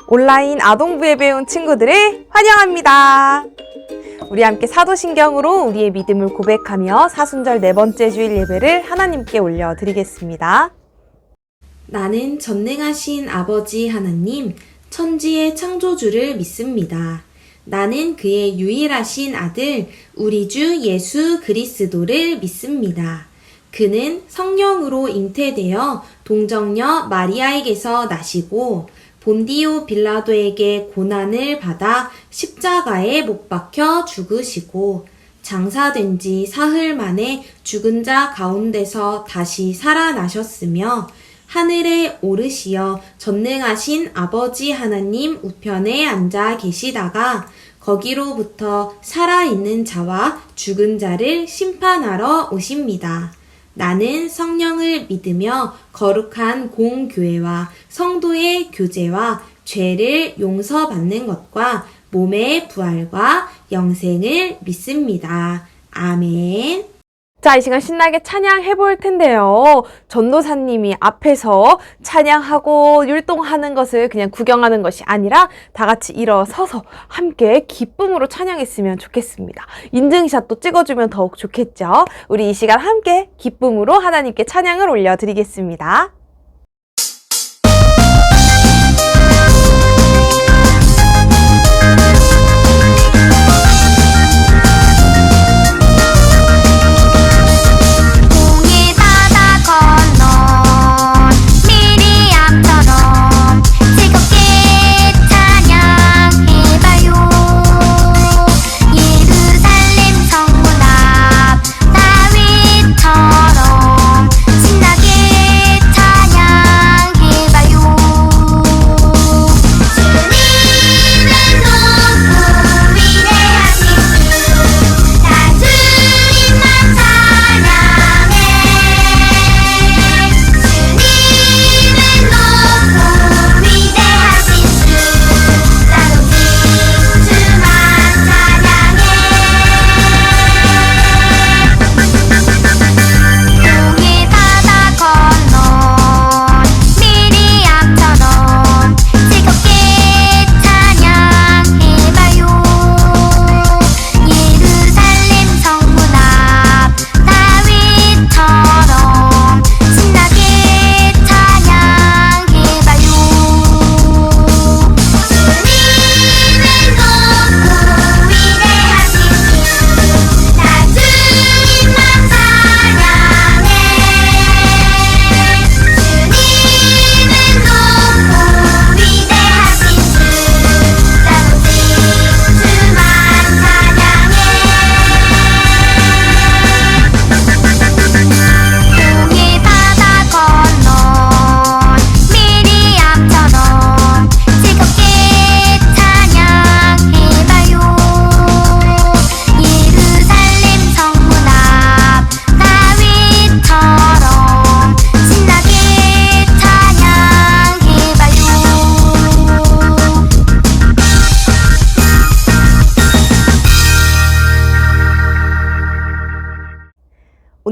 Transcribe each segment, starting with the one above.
온라인 아동부에 배운 친구들을 환영합니다. 우리 함께 사도신경으로 우리의 믿음을 고백하며 사순절 4번째 주일 예배를 하나님께 올려드리겠습니다. 나는 전능하신 아버지 하나님, 천지의 창조주를 믿습니다. 나는 그의 유일하신 아들, 우리 주 예수 그리스도를 믿습니다. 그는 성령으로 잉태되어 동정녀 마리아에게서 나시고 본디오 빌라도에게 고난을 받아 십자가에 못 박혀 죽으시고 장사된 지 사흘 만에 죽은 자 가운데서 다시 살아나셨으며 하늘에 오르시어 전능하신 아버지 하나님 우편에 앉아 계시다가 거기로부터 살아있는 자와 죽은 자를 심판하러 오십니다. 나는 성령을 믿으며 거룩한 공교회와 성도의 교제와 죄를 용서받는 것과 몸의 부활과 영생을 믿습니다. 아멘. 자, 이 시간 신나게 찬양해 볼 텐데요. 전도사님이 앞에서 찬양하고 율동하는 것을 그냥 구경하는 것이 아니라 다 같이 일어서서 함께 기쁨으로 찬양했으면 좋겠습니다. 인증샷도 찍어주면 더욱 좋겠죠. 우리 이 시간 함께 기쁨으로 하나님께 찬양을 올려드리겠습니다.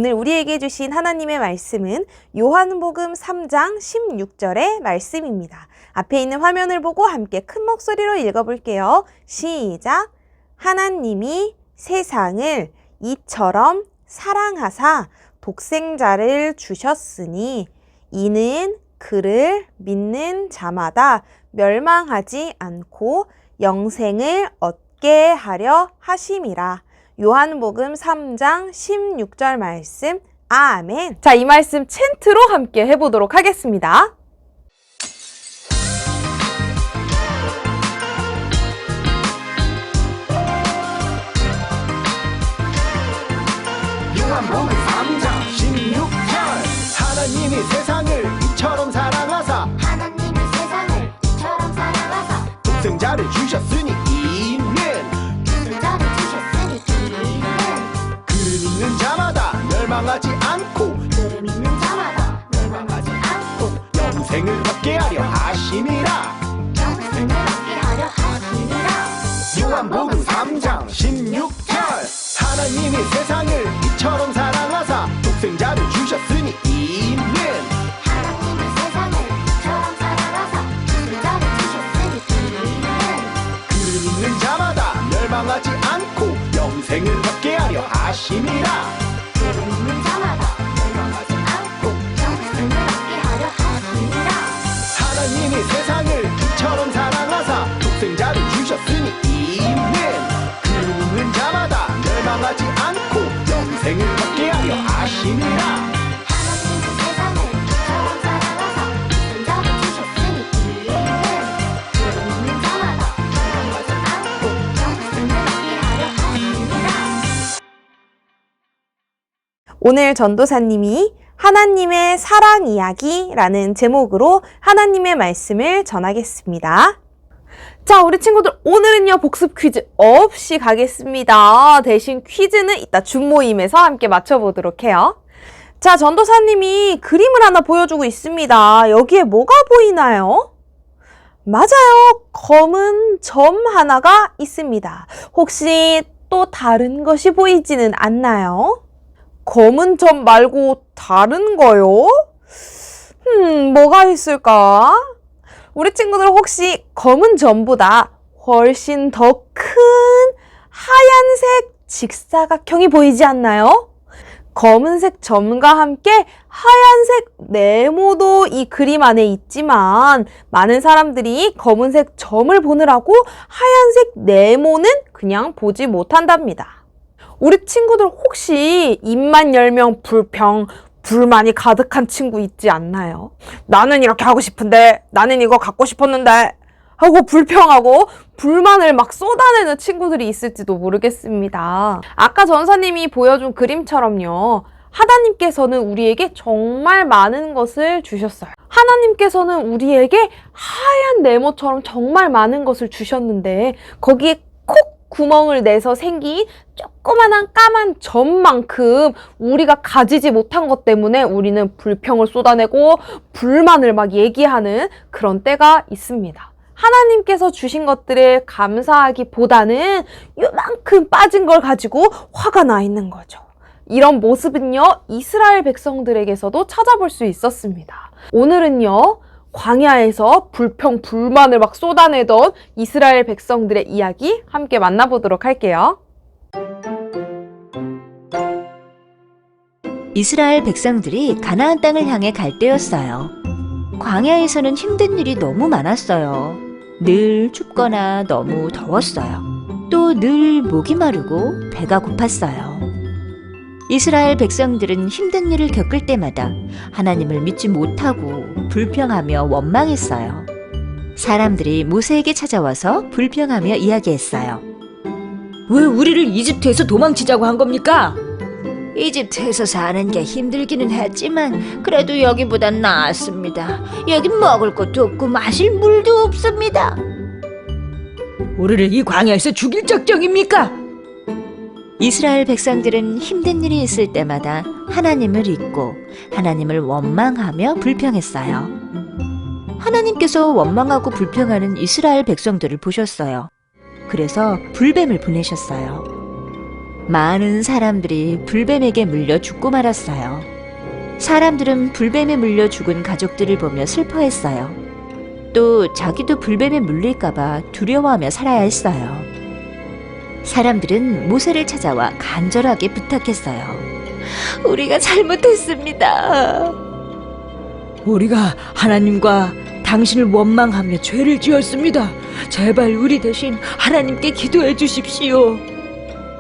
오늘 우리에게 주신 하나님의 말씀은 요한복음 3장 16절의 말씀입니다. 앞에 있는 화면을 보고 함께 큰 목소리로 읽어볼게요. 시작! 하나님이 세상을 이처럼 사랑하사 독생자를 주셨으니 이는 그를 믿는 자마다 멸망하지 않고 영생을 얻게 하려 하심이라. 요한복음 3장 16절 말씀. 아멘. 자, 이 말씀 챈트로 함께 해보도록 하겠습니다. 요한복음 3장 16절 하나님이 세상을 이처럼 사랑하사 독생자를 주셨으니 이는 그를 믿는 자마다 멸망하지 않고 영생을 얻게 하려 하심이라. 요한복음 3장 16절 하나님이 세상을 이처럼 사랑하사 독생자를 주셨으니 이는 영생을 얻게 하려 하심이라. 있는 자마다 멸망하지 않고 영생을 얻게 하려 하시니라. 하나님이 세상을 이처럼 사랑하사 독생자를 주셨으니 이는 그는 자마다 멸망하지 않고 영생을 얻게 하려 하심이라. 하나님이 세상을 이처럼 사랑하사 독생자를 주셨으니 이는 그를 믿는 자마다 멸망하지 않고 영생을 얻게 하려 하시니라. 오늘 전도사님이 하나님의 사랑 이야기라는 제목으로 하나님의 말씀을 전하겠습니다. 자, 우리 친구들 오늘은요 복습 퀴즈 없이 가겠습니다. 대신 퀴즈는 이따 줌 모임에서 함께 맞춰보도록 해요. 자, 전도사님이 그림을 하나 보여주고 있습니다. 여기에 뭐가 보이나요? 맞아요. 검은 점 하나가 있습니다. 혹시 또 다른 것이 보이지는 않나요? 검은 점 말고 다른 거요? 뭐가 있을까? 우리 친구들 혹시 검은 점보다 훨씬 더 큰 하얀색 직사각형이 보이지 않나요? 검은색 점과 함께 하얀색 네모도 이 그림 안에 있지만 많은 사람들이 검은색 점을 보느라고 하얀색 네모는 그냥 보지 못한답니다. 우리 친구들 혹시 입만 열면 불평, 불만이 가득한 친구 있지 않나요? 나는 이렇게 하고 싶은데, 나는 이거 갖고 싶었는데 하고 불평하고 불만을 막 쏟아내는 친구들이 있을지도 모르겠습니다. 아까 전사님이 보여준 그림처럼요. 하나님께서는 우리에게 정말 많은 것을 주셨어요. 하나님께서는 우리에게 하얀 네모처럼 정말 많은 것을 주셨는데 거기에 콕 구멍을 내서 생긴 조그만한 까만 점만큼 우리가 가지지 못한 것 때문에 우리는 불평을 쏟아내고 불만을 막 얘기하는 그런 때가 있습니다. 하나님께서 주신 것들을 감사하기보다는 요만큼 빠진 걸 가지고 화가 나 있는 거죠. 이런 모습은요, 이스라엘 백성들에게서도 찾아볼 수 있었습니다. 오늘은요, 광야에서 불평, 불만을 막 쏟아내던 이스라엘 백성들의 이야기 함께 만나보도록 할게요. 이스라엘 백성들이 가나안 땅을 향해 갈 때였어요. 광야에서는 힘든 일이 너무 많았어요. 늘 춥거나 너무 더웠어요. 또 늘 목이 마르고 배가 고팠어요. 이스라엘 백성들은 힘든 일을 겪을 때마다 하나님을 믿지 못하고 불평하며 원망했어요. 사람들이 모세에게 찾아와서 불평하며 이야기했어요. 왜 우리를 이집트에서 도망치자고 한 겁니까? 이집트에서 사는 게 힘들기는 했지만 그래도 여기보단 나았습니다. 여긴 먹을 것도 없고 마실 물도 없습니다. 우리를 이 광야에서 죽일 작정입니까? 이스라엘 백성들은 힘든 일이 있을 때마다 하나님을 잊고 하나님을 원망하며 불평했어요. 하나님께서 원망하고 불평하는 이스라엘 백성들을 보셨어요. 그래서 불뱀을 보내셨어요. 많은 사람들이 불뱀에게 물려 죽고 말았어요. 사람들은 불뱀에 물려 죽은 가족들을 보며 슬퍼했어요. 또 자기도 불뱀에 물릴까봐 두려워하며 살아야 했어요. 사람들은 모세를 찾아와 간절하게 부탁했어요. 우리가 잘못했습니다. 우리가 하나님과 당신을 원망하며 죄를 지었습니다. 제발 우리 대신 하나님께 기도해 주십시오.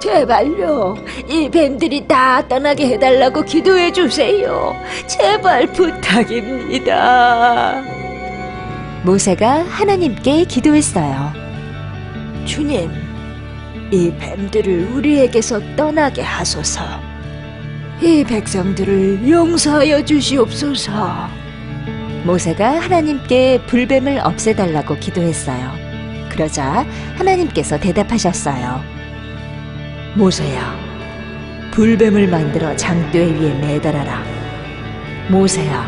제발요. 이 뱀들이 다 떠나게 해달라고 기도해 주세요. 제발 부탁입니다. 모세가 하나님께 기도했어요. 주님, 이 뱀들을 우리에게서 떠나게 하소서. 이 백성들을 용서하여 주시옵소서. 모세가 하나님께 불뱀을 없애달라고 기도했어요. 그러자 하나님께서 대답하셨어요. 모세야, 불뱀을 만들어 장대 위에 매달아라. 모세야,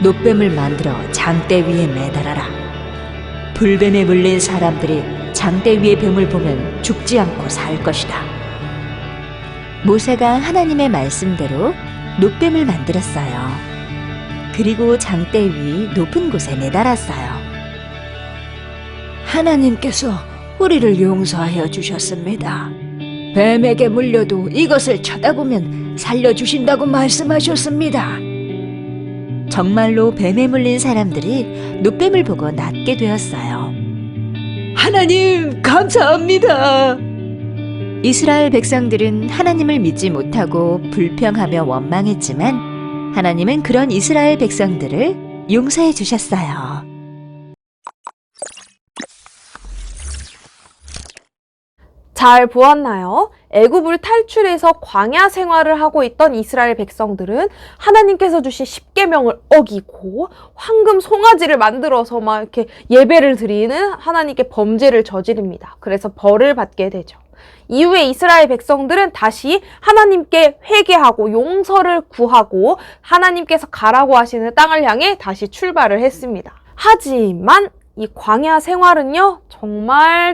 노뱀을 만들어 장대 위에 매달아라. 불뱀에 물린 사람들이 장대 위의 뱀을 보면 죽지 않고 살 것이다. 모세가 하나님의 말씀대로 노뱀을 만들었어요. 그리고 장대 위 높은 곳에 매달았어요. 하나님께서 우리를 용서하여 주셨습니다. 뱀에게 물려도 이것을 쳐다보면 살려주신다고 말씀하셨습니다. 정말로 뱀에 물린 사람들이 노뱀을 보고 낫게 되었어요. 하나님, 감사합니다. 이스라엘 백성들은 하나님을 믿지 못하고 불평하며 원망했지만 하나님은 그런 이스라엘 백성들을 용서해 주셨어요. 잘 보았나요? 애굽을 탈출해서 광야 생활을 하고 있던 이스라엘 백성들은 하나님께서 주신 십계명을 어기고 황금 송아지를 만들어서 막 이렇게 예배를 드리는 하나님께 범죄를 저지릅니다. 그래서 벌을 받게 되죠. 이후에 이스라엘 백성들은 다시 하나님께 회개하고 용서를 구하고 하나님께서 가라고 하시는 땅을 향해 다시 출발을 했습니다. 하지만 이 광야 생활은요, 정말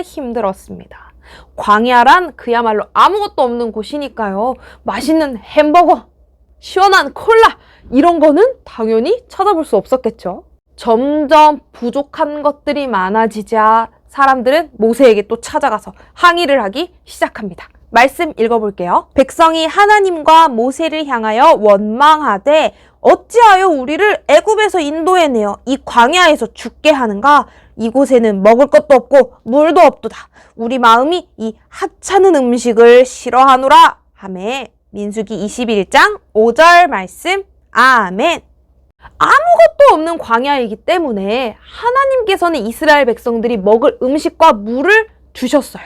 힘들었습니다. 광야란 그야말로 아무것도 없는 곳이니까요. 맛있는 햄버거, 시원한 콜라 이런 거는 당연히 찾아볼 수 없었겠죠. 점점 부족한 것들이 많아지자 사람들은 모세에게 또 찾아가서 항의를 하기 시작합니다. 말씀 읽어볼게요. 백성이 하나님과 모세를 향하여 원망하되 어찌하여 우리를 애굽에서 인도해내어 이 광야에서 죽게 하는가? 이곳에는 먹을 것도 없고 물도 없도다. 우리 마음이 이 하찮은 음식을 싫어하노라 하매. 민수기 21장 5절 말씀. 아멘. 아무것도 없는 광야이기 때문에 하나님께서는 이스라엘 백성들이 먹을 음식과 물을 주셨어요.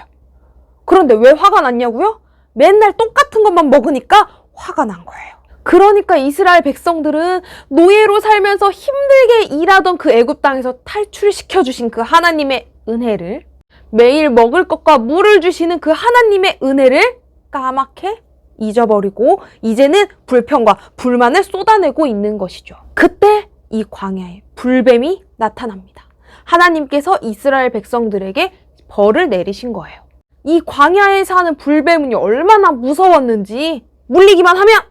그런데 왜 화가 났냐고요? 맨날 똑같은 것만 먹으니까 화가 난 거예요. 그러니까 이스라엘 백성들은 노예로 살면서 힘들게 일하던 그 애굽 땅에서 탈출시켜 주신 그 하나님의 은혜를, 매일 먹을 것과 물을 주시는 그 하나님의 은혜를 까맣게 잊어버리고 이제는 불평과 불만을 쏟아내고 있는 것이죠. 그때 이 광야에 불뱀이 나타납니다. 하나님께서 이스라엘 백성들에게 벌을 내리신 거예요. 이 광야에 사는 불뱀은 얼마나 무서웠는지 물리기만 하면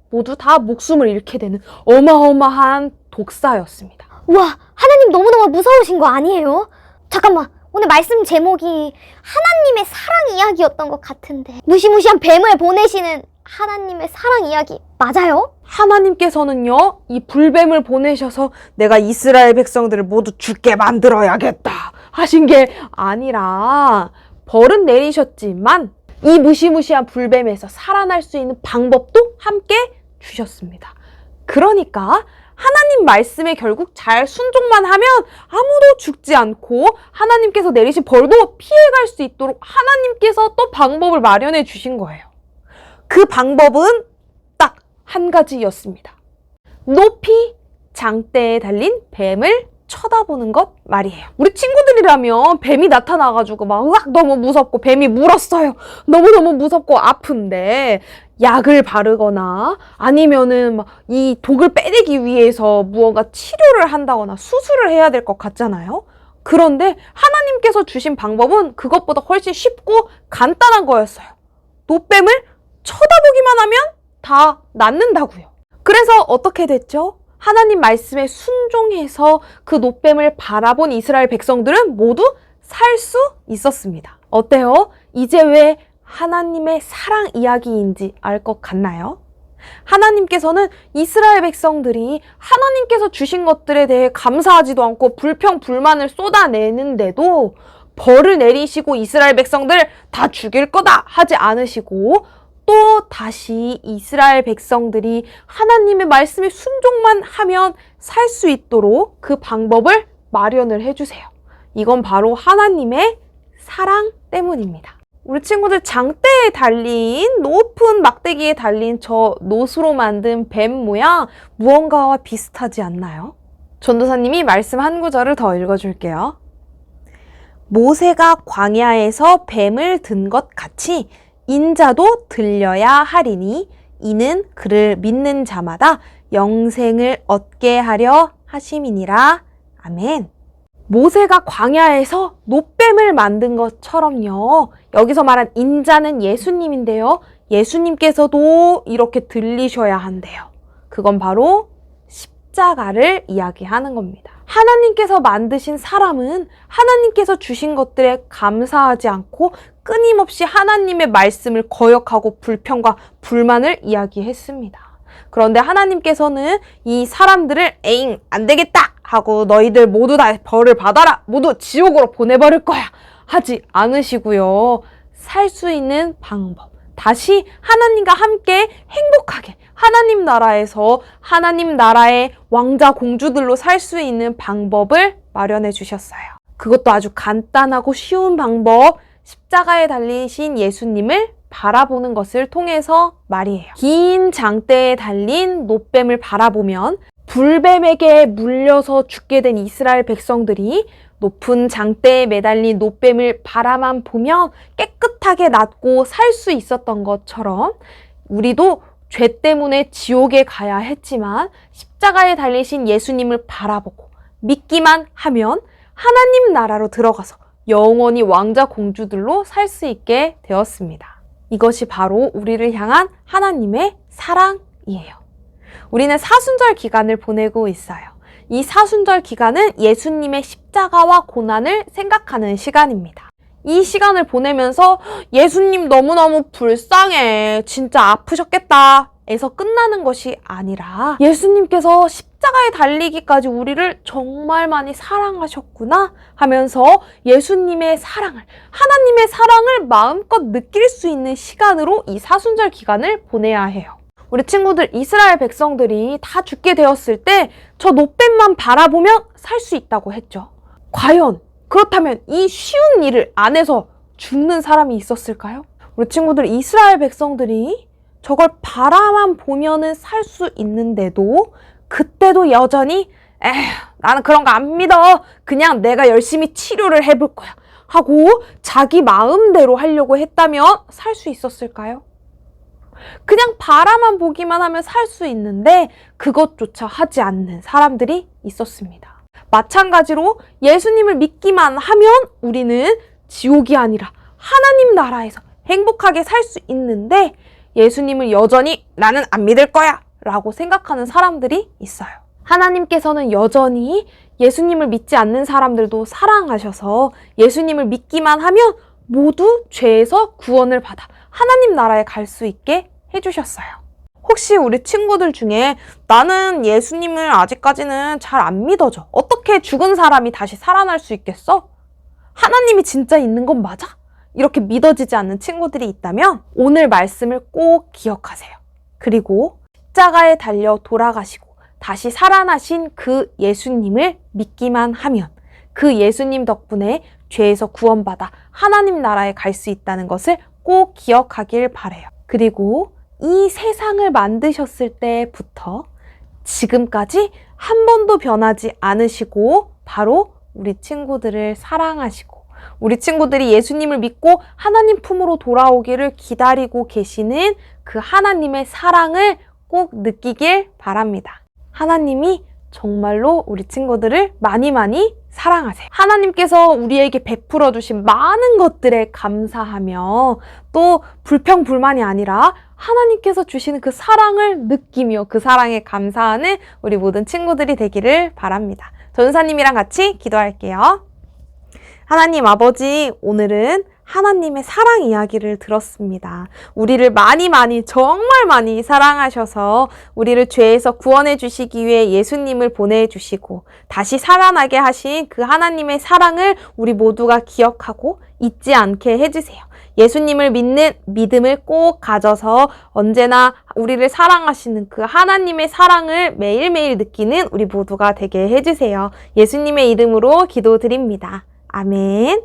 모두 다 목숨을 잃게 되는 어마어마한 독사였습니다. 와, 하나님 너무너무 무서우신 거 아니에요? 잠깐만, 오늘 말씀 제목이 하나님의 사랑 이야기였던 것 같은데 무시무시한 뱀을 보내시는 하나님의 사랑 이야기 맞아요? 하나님께서는요, 이 불뱀을 보내셔서 내가 이스라엘 백성들을 모두 죽게 만들어야겠다 하신 게 아니라 벌은 내리셨지만 이 무시무시한 불뱀에서 살아날 수 있는 방법도 함께 주셨습니다. 그러니까 하나님 말씀에 결국 잘 순종만 하면 아무도 죽지 않고 하나님께서 내리신 벌도 피해갈 수 있도록 하나님께서 또 방법을 마련해 주신 거예요. 그 방법은 딱 한 가지였습니다. 높이 장대에 달린 뱀을 쳐다보는 것 말이에요. 우리 친구들이라면 뱀이 나타나가지고 막 으악 너무 무섭고 뱀이 물었어요. 너무너무 무섭고 아픈데 약을 바르거나 아니면은 막 이 독을 빼내기 위해서 무언가 치료를 한다거나 수술을 해야 될 것 같잖아요. 그런데 하나님께서 주신 방법은 그것보다 훨씬 쉽고 간단한 거였어요. 노뱀을 쳐다보기만 하면 다 낫는다고요. 그래서 어떻게 됐죠? 하나님 말씀에 순종해서 그 노뱀을 바라본 이스라엘 백성들은 모두 살 수 있었습니다. 어때요? 이제 왜 하나님의 사랑 이야기인지 알 것 같나요? 하나님께서는 이스라엘 백성들이 하나님께서 주신 것들에 대해 감사하지도 않고 불평, 불만을 쏟아내는데도 벌을 내리시고 이스라엘 백성들 다 죽일 거다 하지 않으시고 또 다시 이스라엘 백성들이 하나님의 말씀에 순종만 하면 살 수 있도록 그 방법을 마련을 해주세요. 이건 바로 하나님의 사랑 때문입니다. 우리 친구들 장대에 달린 높은 막대기에 달린 저 노수로 만든 뱀 모양 무언가와 비슷하지 않나요? 전도사님이 말씀 한 구절을 더 읽어줄게요. 모세가 광야에서 뱀을 든 것 같이 인자도 들려야 하리니 이는 그를 믿는 자마다 영생을 얻게 하려 하심이니라. 아멘. 모세가 광야에서 노뱀을 만든 것처럼요. 여기서 말한 인자는 예수님인데요. 예수님께서도 이렇게 들리셔야 한대요. 그건 바로 십자가를 이야기하는 겁니다. 하나님께서 만드신 사람은 하나님께서 주신 것들에 감사하지 않고 끊임없이 하나님의 말씀을 거역하고 불평과 불만을 이야기했습니다. 그런데 하나님께서는 이 사람들을 에잉 안 되겠다 하고 너희들 모두 다 벌을 받아라, 모두 지옥으로 보내버릴 거야 하지 않으시고요. 살 수 있는 방법, 다시 하나님과 함께 행복하게 하나님 나라에서 하나님 나라의 왕자 공주들로 살 수 있는 방법을 마련해 주셨어요. 그것도 아주 간단하고 쉬운 방법, 십자가에 달리신 예수님을 바라보는 것을 통해서 말이에요. 긴 장대에 달린 놋뱀을 바라보면 불뱀에게 물려서 죽게 된 이스라엘 백성들이 높은 장대에 매달린 놋뱀을 바라만 보면 깨끗하게 낫고 살 수 있었던 것처럼 우리도 죄 때문에 지옥에 가야 했지만 십자가에 달리신 예수님을 바라보고 믿기만 하면 하나님 나라로 들어가서 영원히 왕자 공주들로 살 수 있게 되었습니다. 이것이 바로 우리를 향한 하나님의 사랑이에요. 우리는 사순절 기간을 보내고 있어요. 이 사순절 기간은 예수님의 십자가와 고난을 생각하는 시간입니다. 이 시간을 보내면서 예수님 너무너무 불쌍해, 진짜 아프셨겠다 에서 끝나는 것이 아니라 예수님께서 십자가에 달리기까지 우리를 정말 많이 사랑하셨구나 하면서 예수님의 사랑을, 하나님의 사랑을 마음껏 느낄 수 있는 시간으로 이 사순절 기간을 보내야 해요. 우리 친구들, 이스라엘 백성들이 다 죽게 되었을 때 저 놋뱀만 바라보면 살 수 있다고 했죠. 과연 그렇다면 이 쉬운 일을 안 해서 죽는 사람이 있었을까요? 우리 친구들, 이스라엘 백성들이 저걸 바라만 보면은 살 수 있는데도 그때도 여전히 나는 그런 거 안 믿어, 그냥 내가 열심히 치료를 해볼 거야 하고 자기 마음대로 하려고 했다면 살 수 있었을까요? 그냥 바라만 보기만 하면 살 수 있는데 그것조차 하지 않는 사람들이 있었습니다. 마찬가지로 예수님을 믿기만 하면 우리는 지옥이 아니라 하나님 나라에서 행복하게 살 수 있는데 예수님을 여전히 나는 안 믿을 거야 라고 생각하는 사람들이 있어요. 하나님께서는 여전히 예수님을 믿지 않는 사람들도 사랑하셔서 예수님을 믿기만 하면 모두 죄에서 구원을 받아 하나님 나라에 갈 수 있게 해주셨어요. 혹시 우리 친구들 중에 나는 예수님을 아직까지는 잘 안 믿어져, 어떻게 죽은 사람이 다시 살아날 수 있겠어? 하나님이 진짜 있는 건 맞아? 이렇게 믿어지지 않는 친구들이 있다면 오늘 말씀을 꼭 기억하세요. 그리고 십자가에 달려 돌아가시고 다시 살아나신 그 예수님을 믿기만 하면 그 예수님 덕분에 죄에서 구원받아 하나님 나라에 갈 수 있다는 것을 꼭 기억하길 바라요. 그리고 이 세상을 만드셨을 때부터 지금까지 한 번도 변하지 않으시고 바로 우리 친구들을 사랑하시고 우리 친구들이 예수님을 믿고 하나님 품으로 돌아오기를 기다리고 계시는 그 하나님의 사랑을 꼭 느끼길 바랍니다. 하나님이 정말로 우리 친구들을 많이 사랑하세요. 하나님께서 우리에게 베풀어 주신 많은 것들에 감사하며 또 불평불만이 아니라 하나님께서 주시는 그 사랑을 느끼며 그 사랑에 감사하는 우리 모든 친구들이 되기를 바랍니다. 전사님이랑 같이 기도할게요. 하나님 아버지, 오늘은 하나님의 사랑 이야기를 들었습니다. 우리를 많이 정말 많이 사랑하셔서 우리를 죄에서 구원해 주시기 위해 예수님을 보내주시고 다시 살아나게 하신 그 하나님의 사랑을 우리 모두가 기억하고 잊지 않게 해주세요. 예수님을 믿는 믿음을 꼭 가져서 언제나 우리를 사랑하시는 그 하나님의 사랑을 매일매일 느끼는 우리 모두가 되게 해주세요. 예수님의 이름으로 기도드립니다. 아멘.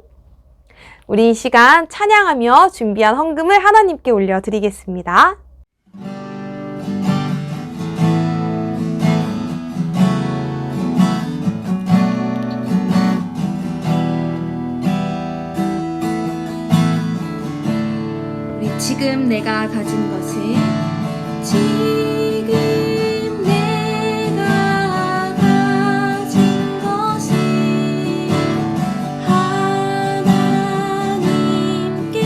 우리 이 시간 찬양하며 준비한 헌금을 하나님께 올려드리겠습니다. 우리 지금 내가 가진 것은 지금 내가 가진 것은 하나님께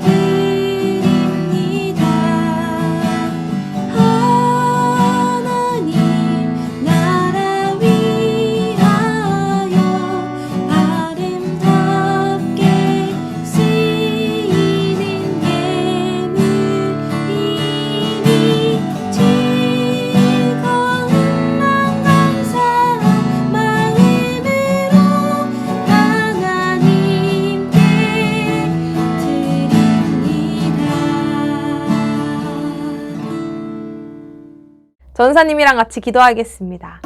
드립니다. 하나님 나라 위하여 전사님이랑 같이 기도하겠습니다.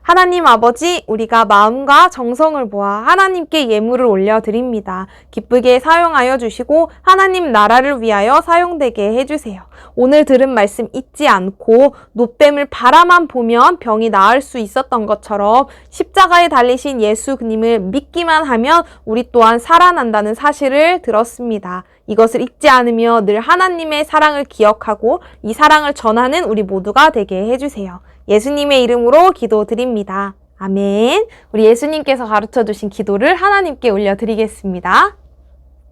하나님 아버지, 우리가 마음과 정성을 모아 하나님께 예물을 올려드립니다. 기쁘게 사용하여 주시고 하나님 나라를 위하여 사용되게 해주세요. 오늘 들은 말씀 잊지 않고 노뱀을 바라만 보면 병이 나을 수 있었던 것처럼 십자가에 달리신 예수님을 믿기만 하면 우리 또한 살아난다는 사실을 들었습니다. 이것을 잊지 않으며 늘 하나님의 사랑을 기억하고 이 사랑을 전하는 우리 모두가 되게 해주세요. 예수님의 이름으로 기도드립니다. 아멘. 우리 예수님께서 가르쳐 주신 기도를 하나님께 올려드리겠습니다.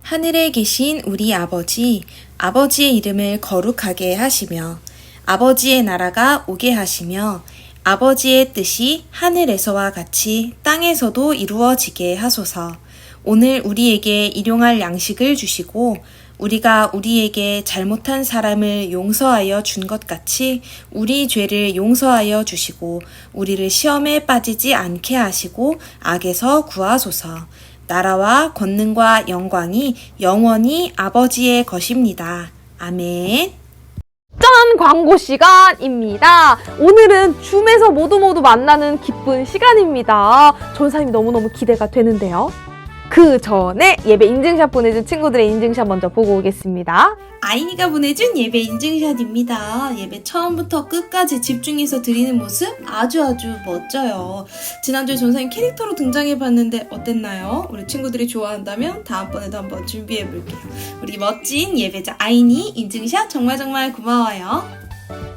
하늘에 계신 우리 아버지, 아버지의 이름을 거룩하게 하시며 아버지의 나라가 오게 하시며 아버지의 뜻이 하늘에서와 같이 땅에서도 이루어지게 하소서. 오늘 우리에게 일용할 양식을 주시고 우리가 우리에게 잘못한 사람을 용서하여 준 것 같이 우리 죄를 용서하여 주시고 우리를 시험에 빠지지 않게 하시고 악에서 구하소서. 나라와 권능과 영광이 영원히 아버지의 것입니다. 아멘. 짠! 광고 시간입니다. 오늘은 줌에서 모두 만나는 기쁜 시간입니다. 전사님 너무너무 기대가 되는데요. 그 전에 예배 인증샷 보내준 친구들의 인증샷 먼저 보고 오겠습니다. 아이니가 보내준 예배 인증샷입니다. 예배 처음부터 끝까지 집중해서 드리는 모습 아주 멋져요. 지난주에 전사님 캐릭터로 등장해봤는데 어땠나요? 우리 친구들이 좋아한다면 다음번에도 한번 준비해볼게요. 우리 멋진 예배자 아이니 인증샷 정말 고마워요.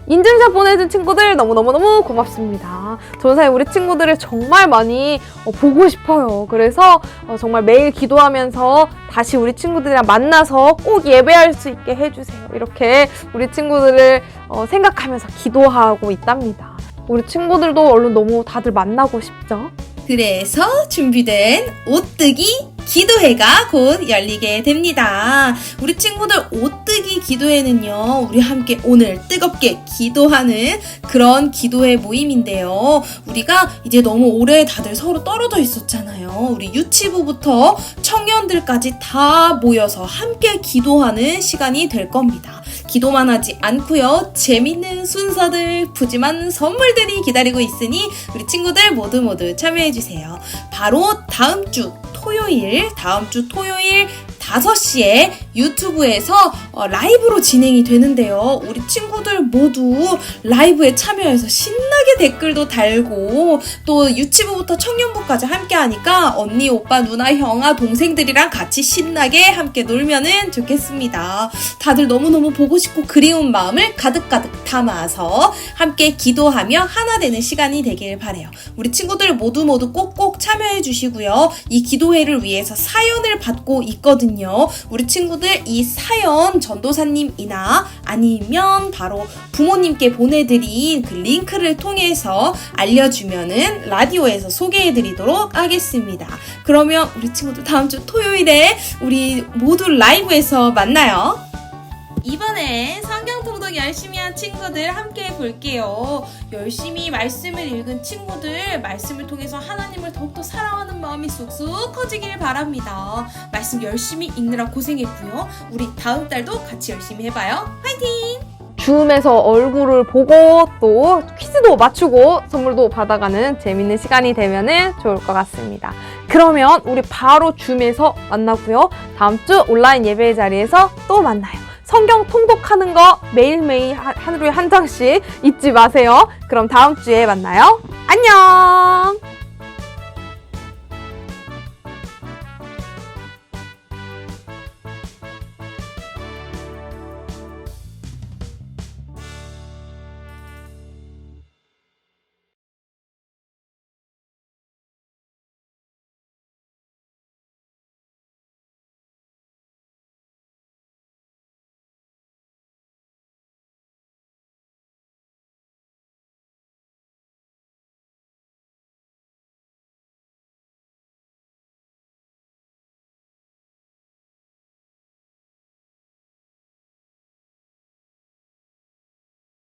인증샷 보내준 친구들 너무너무 고맙습니다. 전사님 우리 친구들을 정말 많이 보고 싶어요. 그래서 정말 매일 기도하면서 다시 우리 친구들이랑 만나서 꼭 예배할 수 있게 해주세요. 이렇게 우리 친구들을 생각하면서 기도하고 있답니다. 우리 친구들도 얼른 너무 다들 만나고 싶죠? 그래서 준비된 오뜨기 기도회가 곧 열리게 됩니다. 우리 친구들 오뜨기 기도회는요, 우리 함께 오늘 뜨겁게 기도하는 그런 기도회 모임인데요. 우리가 이제 너무 오래 다들 서로 떨어져 있었잖아요. 우리 유치부부터 청년들까지 다 모여서 함께 기도하는 시간이 될 겁니다. 기도만 하지 않고요, 재밌는 순서들, 푸짐한 선물들이 기다리고 있으니 우리 친구들 모두 참여해주세요. 바로 다음 주 토요일 5시에 유튜브에서 라이브로 진행이 되는데요. 우리 친구들 모두 라이브에 참여해서 신나게 댓글도 달고 또 유치부부터 청년부까지 함께 하니까 언니, 오빠, 누나, 형아, 동생들이랑 같이 신나게 함께 놀면은 좋겠습니다. 다들 너무너무 보고 싶고 그리운 마음을 가득가득 담아서 함께 기도하며 하나 되는 시간이 되길 바라요. 우리 친구들 모두 꼭꼭 참여해 주시고요. 이 기도회를 위해서 사연을 받고 있거든요. 우리 친구들 이 사연 전도사님이나 아니면 바로 부모님께 보내드린 그 링크를 통해서 알려주면은 라디오에서 소개해드리도록 하겠습니다. 그러면 우리 친구들 다음 주 토요일에 우리 모두 라이브에서 만나요. 이번엔 성경 통독 열심히 한 친구들 함께 볼게요. 열심히 말씀을 읽은 친구들, 말씀을 통해서 하나님을 더욱더 사랑하는 마음이 쑥쑥 커지길 바랍니다. 말씀 열심히 읽느라 고생했고요. 우리 다음 달도 같이 열심히 해봐요. 화이팅! 줌에서 얼굴을 보고 또 퀴즈도 맞추고 선물도 받아가는 재밌는 시간이 되면은 좋을 것 같습니다. 그러면 우리 바로 줌에서 만나고요. 다음 주 온라인 예배 자리에서 또 만나요. 성경 통독하는 거 매일매일 하루에 한 장씩 잊지 마세요. 그럼 다음 주에 만나요. 안녕!